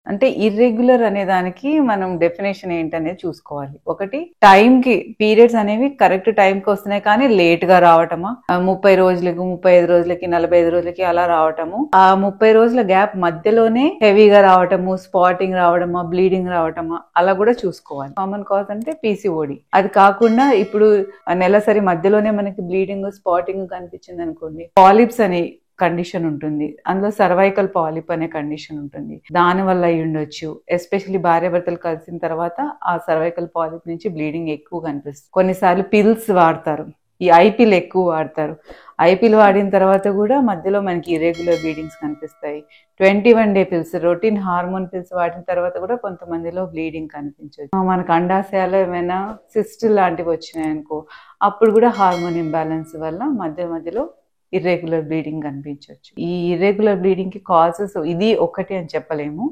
అంటే ఇర్రెగ్యులర్ అనే దానికి మనం డెఫినేషన్ ఏంటనేది చూసుకోవాలి. ఒకటి టైంకి పీరియడ్స్ అనేవి కరెక్ట్ టైంకి వస్తున్నాయి కానీ లేట్ గా రావటమా, 30 రోజులకి, 35 రోజులకి, 45 రోజులకి అలా రావటము, ఆ 30 రోజుల గ్యాప్ మధ్యలోనే హెవీగా రావటము, స్పాటింగ్ రావడమా, బ్లీడింగ్ రావటమా అలా కూడా చూసుకోవాలి. కామన్ కాజ్ అంటే పీసీఓడి. అది కాకుండా ఇప్పుడు నెలసరి మధ్యలోనే మనకి బ్లీడింగ్, స్పాటింగ్ కనిపించింది అనుకోండి, పాలిప్స్ అని కండిషన్ ఉంటుంది. అందులో సర్వైకల్ పాలిప్ అనే కండిషన్ ఉంటుంది. దాని వల్ల అయి ఉండొచ్చు. ఎస్పెషల్లీ భార్యాభర్తలు కలిసిన తర్వాత ఆ సర్వైకల్ పాలిప్ నుంచి బ్లీడింగ్ ఎక్కువ కనిపిస్తుంది. కొన్నిసార్లు పిల్స్ వాడతారు, ఈ ఐపిల్ ఎక్కువ వాడతారు. ఐపిల్ వాడిన తర్వాత కూడా మధ్యలో మనకి ఇర్రెగ్యులర్ బ్లీడింగ్స్ కనిపిస్తాయి. 21 day pills, routine hormone pills వాడిన తర్వాత కూడా కొంతమందిలో బ్లీడింగ్ కనిపించవచ్చు. మనకు అండాశయాలు ఏమైనా సిస్ట్ లాంటివి వచ్చినాయనుకో, అప్పుడు కూడా హార్మోన్ ఇంబ్యాలెన్స్ వల్ల మధ్యలో ఇర్రెగ్యులర్ బ్లీడింగ్ కనిపించవచ్చు. ఈ ఇర్రెగ్యులర్ బ్లీడింగ్ కి కాజెస్ ఇది ఒకటి అని చెప్పలేము.